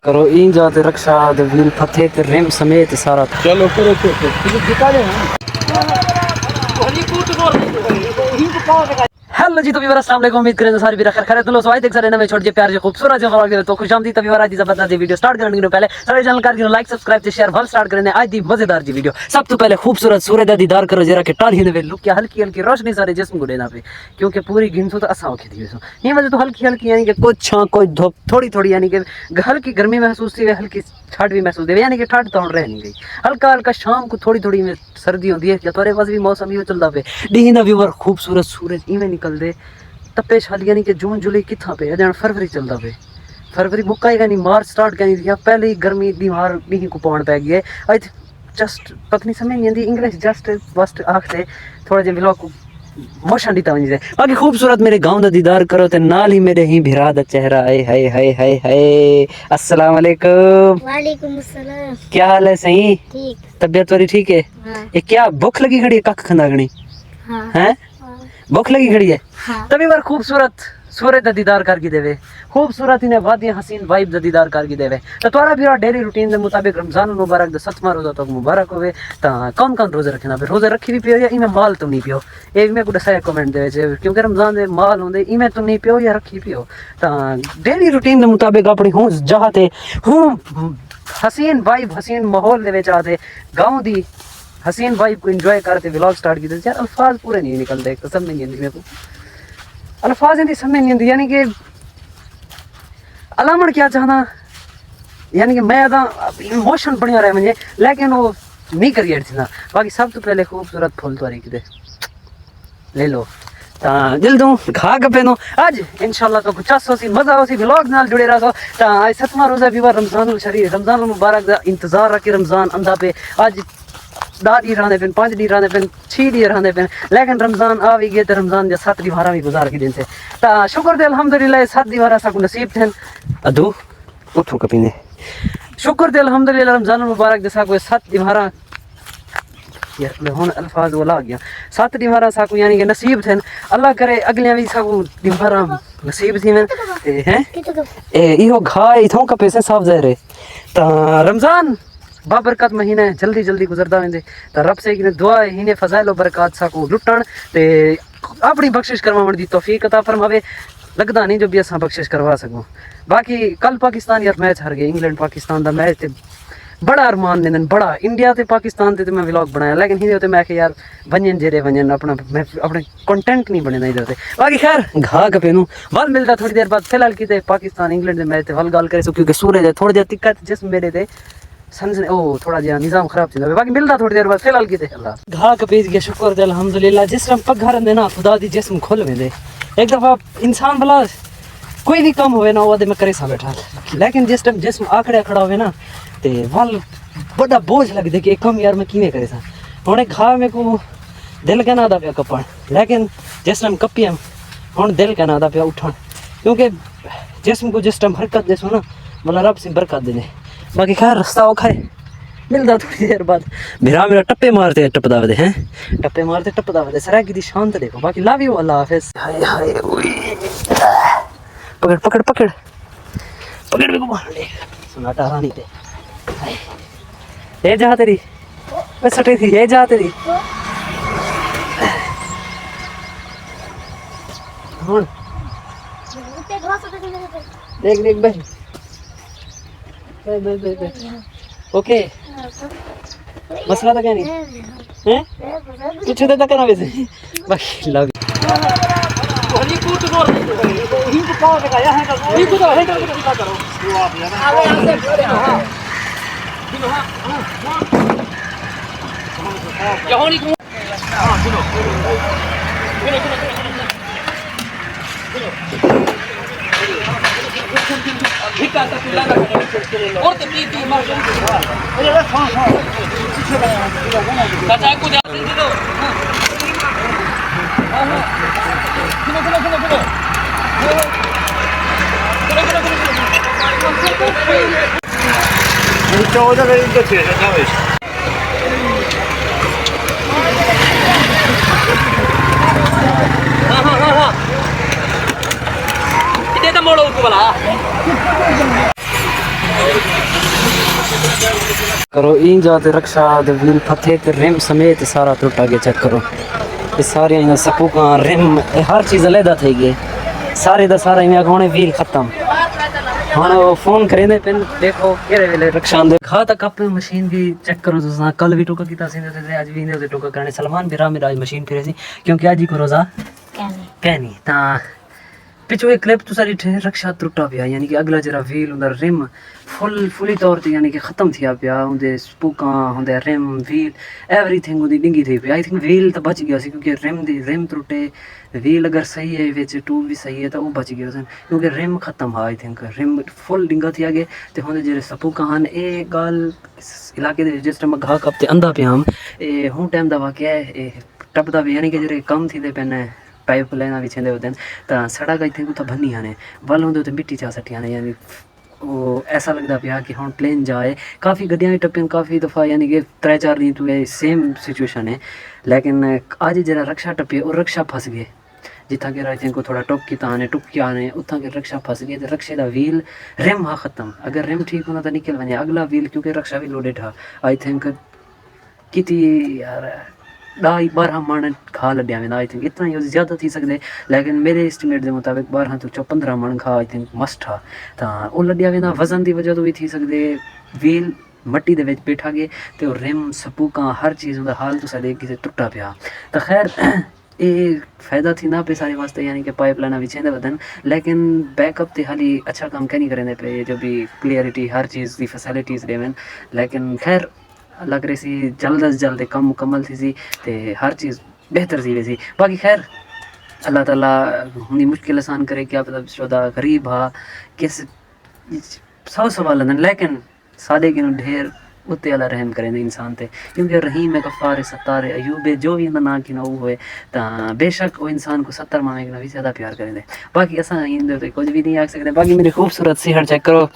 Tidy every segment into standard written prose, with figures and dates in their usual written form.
करो इन जाते रक्षा दे व्हील फते ते रिम समेत सारा चलो करो दिखा दे हेलो जी तो व्यूअर्स अस्सलाम वालेकुम उम्मीद करें सारी भी खैर तो लोग देख सारे नवे छोड़ जे प्यार जो खूबसूरत जो व्लॉग तो खुशामदीद तो व्यूअर आज जबरदस्त वीडियो स्टार्ट करने के पहले सारे चैनल कर लाइक सब्सक्राइब ते शेयर भल स्टार्ट करने आज दी मजेदार जी वीडियो सब तो पहले खूबसूरत सूरज दा दीदार करो जरा के टाल हिंदे लुक क्या हल्की हल्की रोशनी सारे जिस्म को देना पे क्योंकि पूरी गिनसो तो असा होके दी ये वजह तो हल्की हल्की यानी कि कुछ छां कोई धूप थोड़ी थोड़ी यानी कि हल्की गर्मी महसूस थी हल्की ठंड भी महसूस हुई यानी कि ठंड तो रह नहीं गई हल्का हल्का शाम को थोड़ी थोड़ी में सर्दी होती है या थोड़े पास भी मौसम ही चलता पे डी दा व्यूअर खूबसूरत सूरज इवें निकल दे तपे शादी यानी कि जून जुलाई कितना पे अजान फरवरी चलता पे फरवरी मुक्का नहीं मार्च स्टार्ट करनी थी पहले ही गर्मी इतनी मार नहीं को पौन पै गई है आज जस्ट पत्नी समझ नहीं आती इंग्लिश जस्ट वस्ट आखते थोड़ा जिहा व्लॉग को मोशन दी तवनी से बाकी खूबसूरत मेरे गांव दा दीदार करो ते नाल ही मेरे ही भिरा दा चेहरा आए हाय हाय हाय हाय अस्सलाम वालेकुम वालेकुम अस्सलाम क्या हाल है सही ठीक तबीयत तुम्हारी ठीक है हाँ। ये क्या भूख लगी खड़ी है कख खंदा गणी हाँ हैं हाँ भूख लगी खड़ी है हाँ। तभी बार खूबसूरत सूरज दा दीदार करके देवे खूबसूरत इन्हें वादियां हसीन वाइब दा दीदार करके देवे तो तोरा भी डेली रूटीन दे मुताबिक रमजान मुबारक दा 7वां रोजा तो मुबारक होवे ता कौन कौन रोजे रखना फिर रोजे रखी भी पियो या इमे माल तो नहीं पियो ए मैं को दसाया कमेंट दे जे क्योंकि रमजान दे माल होंदे इमे तो नहीं पियो या रखी पियो ता डेली रूटीन दे मुताबिक अपनी हूं चाहते हूं हसीन वाइब हसीन माहौल दे विच आते गांव दी हसीन वाइब को एंजॉय करते व्लॉग स्टार्ट किया यार अल्फाज पूरे नहीं निकलते एक तो समझ नहीं आती मेरे को अल्फाज इनकी समझ नहीं आती यानी कि अलामण क्या चाहना यानी कि मैं इमोशन बढ़िया रहे मुझे लेकिन वो नहीं क्रिएट थी ना बाकी सब तो पहले खूबसूरत फूल तो किते ले लो ता दिल दूं घा गपे नो आज इंशाल्लाह तो कुछ सी मजा हो सी व्लॉग नाल जुड़े रहो ता आज 7वां रोजा भी रमजान शरीफ रमजान मुबारक दा इंतजार रखे रमजान अंदा पे आज 10 डी रहने पेन 5 डी रहने पेन 6 डी रहने पेन लेकिन रमजान आ भी गए तो रमजान दे 7 डी भी गुजार के दिन से ता शुक्र दे अल्हम्दुलिल्लाह 7 दी सा को नसीब थन अदू उठो कपीने शुक्र दे अल्हम्दुलिल्लाह रमजान मुबारक दे सा को 7 दी यार मैं हुन अल्फाज वो ला गया 7 दी सा को यानी कि नसीब थन अल्लाह करे अगले भी सा को दी नसीब थी में हैं ए इहो घाई थो कपे से साफ जहरे ता रमजान बाबरकत महीना है जल्दी जल्दी गुजरदा वेंदे तो रब से कि दुआ है इन्हें फजाइल बरकत सा को लुटण ते अपनी बख्शिश करवावण दी तौफीक अता फरमावे लगदा नहीं जो भी असा बख्शिश करवा सको बाकी कल पाकिस्तान यार मैच हार गए इंग्लैंड पाकिस्तान दा मैच ते बड़ा अरमान ने बड़ा इंडिया ते पाकिस्तान ते मैं व्लॉग बनाया लेकिन हिंदे ते मैं यार वंजन जेरे वंजन अपना मैं अपने कंटेंट नहीं बने इधर से बाकी खैर घा कपे नु वल मिलता थोड़ी देर बाद फिलहाल की ते पाकिस्तान इंग्लैंड दे मैच ते वल गल करे सो क्योंकि सूरज है थोड़ी देर तिक्कत जिसम मेरे ते सनसन ओ थोड़ा जिहा निजाम खराब थी बाकी मिलता थोड़ी देर बाद फिलहाल की अल्लाह घा कपीज गया शुक्र दे अल्हम्दुलिल्लाह जिस टाइम पग हरंदे ना खुदा दी जिस्म खोल वेंदे एक दफा इंसान भला कोई भी कम होवे ना वो में करे सा बैठा लेकिन जिस टाइम जिस्म आकड़े खड़ा होवे ना ते वल बड़ा बोझ लगदे कि कम यार मैं किवें करे सा हुणे घा में को दिल कहना दा पे कपण लेकिन जिस टाइम कपियम हुण दिल कहना दा पे उठण क्योंकि जिस्म को जिस टाइम हरकत देसो ना भला रब से बरकत दे बाकी खैर रास्ता वो खाए मिलता थोड़ी देर बाद मेरा मेरा टप्पे मारते टपदा वदे हैं टप्पे मारते टपदा वदे सरा की शांत देखो बाकी लव यू अल्लाह हाफिज हाय हाय पकड़ पकड़ पकड़ पकड़ मेरे को मार ले सुनाटा रानी ते हाय ये जा तेरी मैं सटे थी ये जा तेरी हुन देख देख भाई ओके मसला तो क्या नहीं हैं कुछ तो करना वैसे बाकी लव होली कूट बोल ही को पाव लगाया है ही को तो हैंडल को दिखा करो वो आप यार आगे आगे हां दिनो हां क्या होनी हां सुनो भिका तक लगा और तो पी मार अरे हां हां चाचा को दे दो हां हां सुनो सुनो सुनो सुनो चौदह इनका छे ना वेश हां हां हां हां इधर तो मोड़ो को भला करो इन जाते रक्षा दे व्हील फथे ते रिम समेत सारा टूटा गया चेक करो ये सारे इन सपू का रिम हर चीज अलग થઈ ગઈ सारे दा सारा इवें अगोने व्हील खत्म हाँ फोन करेंदे पिन देखो केरे वेले रक्षा दे खा तक अपनी मशीन भी चेक करो तुसा कल भी टोका कीता सी ते आज भी ने टोका करने सलमान बिरा मेरा आज मशीन फिरे सी क्योंकि आज ही को रोजा कहनी ता पिछो एक क्लिप तो सारी रक्षा टुटा पिया यानी कि अगला जरा व्हील उधर रिम फुली तौर ते यानी कि खत्म थिया पिया उंदे स्पूका उंदे रिम व्हील एवरीथिंग उदी डिंगी थी पिया आई थिंक व्हील तो बच गया सी क्योंकि रिम टूटे व्हील अगर सही है विच ट्यूब भी सही है तो वो बच गया सन क्योंकि रिम खत्म है आई थिंक रिम फुल डिंगा थी आगे ते हुंदे जेरे स्पूका हन ए गाल इलाके दे जिस टाइम घा कप ते अंधा पिया हम ए हूं टाइम दा वाकया है ए टपदा भी यानी कि जेरे कम थी दे पेने पाइप लाइन विछेंदे होते तो सड़क आई थिंक उतना भन्नी आने वल होंदे तो मिट्टी चा सटी आने यानी वो ऐसा लगता पिया कि हम प्लेन जाए काफ़ी गड्डियां टप्पन काफ़ी दफ़ा यानी कि 3-4 दिन तो ये सेम सिचुएशन है लेकिन आज जरा रक्षा टप्पे और रक्षा फंस गए जिथा के आई थिंक थोड़ा टुक की आने टुक की आने उतना के रक्षा फंस गए तो रक्षे का व्हील रिम हा खत्म अगर रिम ठीक होना तो निकल वने अगला व्हील क्योंकि रक्षा भी लोडेड था आई थिंक कितनी यार 12 मन खा लड्या वेंदा आई थिंक इतना ही ज़्यादा थी सकते लेकिन मेरे एस्टिमेट के मुताबिक 12 तो 15 मन खा आई थिंक मस्ट था तो वो लड्या वेंदा वजन की वजह तो भी थी सकते व्हील मट्टी दे विच बैठा गए तो रिम सपूका हर चीज़ का हाल तो साढ़े किसी टुटा पिया तो खैर ये फायदा थी ना पे सारे वास्ते यानी कि पाइप लाइन विछेंदे वदन लेकिन बैकअप ते हाली अच्छा काम क्या नहीं करेंदे पे जो भी क्लियरिटी हर चीज़ की फैसिलिटीज़ देवन लेकिन खैर लग रही सी जल्द अज जल्द कम मुकम्मल थी सी ते हर चीज़ बेहतर थी वैसी बाकी खैर अल्लाह ताला उन्हीं मुश्किल आसान करे क्या पता शुदा गरीब हा किस 100 सवाल लेकिन सादे के ढेर उत्ते अल्लाह रहम करें इंसान ते क्योंकि रहीम है गफ्फार सत्तार है अयूब है जो भी ना कि ना वो है तो बेशक वो इंसान को 70 मामे के भी ज़्यादा प्यार करें बाकी असा इन कुछ भी नहीं आ सकते बाकी मेरी खूबसूरत सेहत चेक करो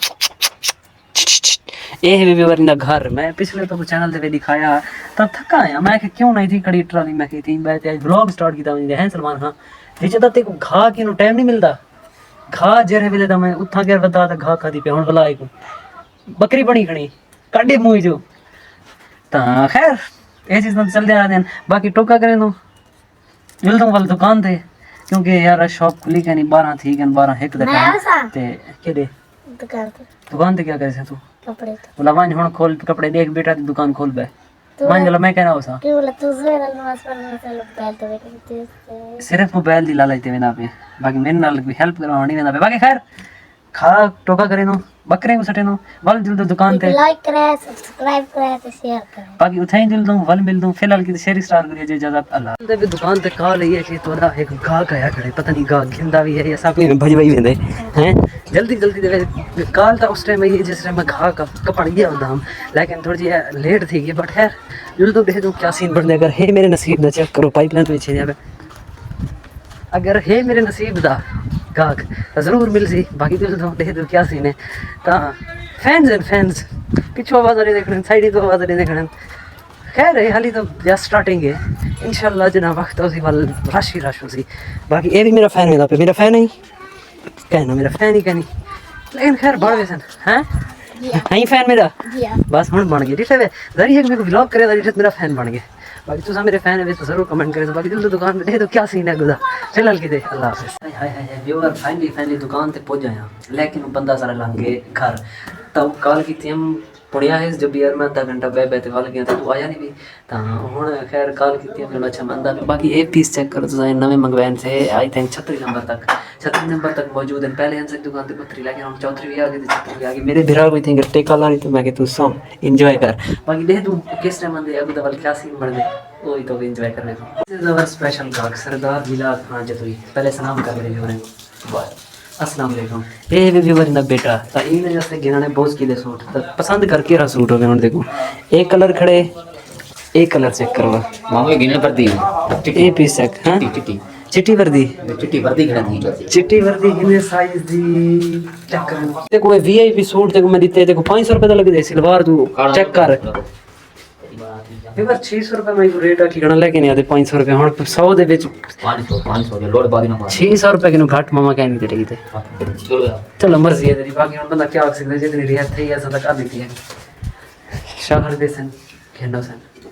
ये भी वरना घर मैं पिछले तो चैनल पे दिखाया तब थका आया मैं कि क्यों नहीं थी कड़ी ट्रॉली मैं की थी मैं आज व्लॉग स्टार्ट किया मुझे हैं सलमान हाँ नीचे तो तेको घा की टाइम नहीं मिलता घा जेरे वेले तो मैं उठा के बता था घा खाती पे हुन भला को बकरी बनी खड़ी काटे मुंह जो ता खैर ये चीज तो चल जा देन बाकी टोका करे नो मिल दूं वाल दुकान थे क्योंकि यार शॉप खुली के नहीं 12 थी के 12 एक दे ते के दे दुकान ते क्या करे से तू कपड़े बोला मान हुन खोल कपड़े देख बेटा दुकान खोल बे मान गला मैं कहना होसा के बोला तू ज़रा नमाज पढ़ने चलो बैल तो सिर्फ मोबाइल दी लालच देवे ना पे बाकी मेरे नाल भी हेल्प करवानी वेंदा पे बाकी खैर खा टोका करे नो बकरे को सटे नो वल दिल दो दुकान ते लाइक करे सब्सक्राइब करे ते शेयर करे बाकी उठाई दिल दो वल मिल दो फिलहाल की शेयर स्टार करिए जे इजाजत अल्लाह दे भी दुकान ते कॉल है कि तोड़ा एक गा गया खड़े पता नहीं गा घिंदा भी है या सब भजवाई वेंदे हैं जल्दी दे कॉल था उस टाइम ये जिस टाइम मैं घा कपड़ गया होता हम लेकिन थोड़ी जी लेट थी बट खैर जल्द तो देख दो क्या सीन बनने अगर है मेरे नसीब दा चेक करो पाइपलाइन पे छे अगर है मेरे नसीब दा गाग जरूर मिल सी बाकी तो देख दो क्या सीन है ता फैंस एंड फैंस पिछो आवाज आ रही देखने साइड तो आवाज आ रही देखने खैर है हाली तो जस्ट स्टार्टिंग है इंशाल्लाह जना वक्त उसी वाल राशि सी बाकी ये भी मेरा फैन है पे मेरा फैन है कहना मेरा फैन ही कहनी लेकिन खैर बड़ वैसन हैं हाई फैन मेरा बस हुन बन गया ठीक है जरी एक मेरे को व्लॉग करे जरी मेरा फैन बन गया बाकी तुसा मेरे फैन है तो जरूर कमेंट करे बाकी दिल दुकान पे दे तो क्या सीन है गुदा चल के दे अल्लाह हाफिज़ हाय व्यूअर फाइनली दुकान पे पहुंच आया लेकिन बंदा सारा लंघ गए घर तब कॉल की थी हम पुड़िया है जब यार मैं आधा घंटा बह वाल गया तो तू आया नहीं भी तो हूँ खैर कॉल की थी अच्छा मंदा बाकी एक पीस चेक करो तो नवे मंगवाए थे आई थिंक 36 नंबर तक मौजूद है पहले हम दुकान पर 32 लेकिन हम 34 भी आ गए 36 भी आ गए मेरे भिरा कोई थी टेका ला तो मैं तू सो इंजॉय कर बाकी देख तू किस टाइम आंदे अगू दवल क्या सीन बन दे वही तो इंजॉय करने को स्पेशल गाहक सरदार मिलाद खान जतोई पहले सलाम कर रहे हो अस्सलाम वालेकुम ये भी व्यूअर ना बेटा ता इन जैसे गिनाने बहुत किले सूट पसंद करके रहा सूट हो गए देखो एक कलर खड़े एक कलर चेक करवा मांगे गिने पर दी ए पीस चेक हां चिट्टी वर्दी खड़ा दी चिट्टी वर्दी गिने साइज दी चेक कर देखो ये वीआईपी सूट देखो मैं दिते देखो 500 रुपए दा लग दे सिलवार तू चेक कर ਇਹ ਵਾਰ 600 ਰੁਪਏ ਮੈਂ ਰੇਟ ਆ ਕੀ ਗਣਾ ਲੈ ਕੇ ਨਹੀਂ ਆਦੇ 500 ਰੁਪਏ ਹੁਣ 100 ਦੇ ਵਿੱਚ 500 ਦੇ ਲੋੜ ਬਾਦੀ ਨਾ ਮਾਰ 600 ਰੁਪਏ ਕਿਨੂੰ ਘੱਟ ਮਾਮਾ ਕਹਿ ਨਹੀਂ ਦੇਗੀ ਤੇ ਚਲੋ ਚਲੋ ਮਰਜ਼ੀ ਹੈ ਤੇਰੀ ਬਾਕੀ ਹੁਣ ਬੰਦਾ ਕੀ ਆਖ ਸਕਦਾ ਜੇ ਤੇਰੀ ਰਿਆਤ 3000 ਦਾ ਕਰ ਦਿੱਤੀ ਹੈ ਸ਼ਹਿਰ ਦੇ ਸਨ ਖੇਡੋ ਸਨ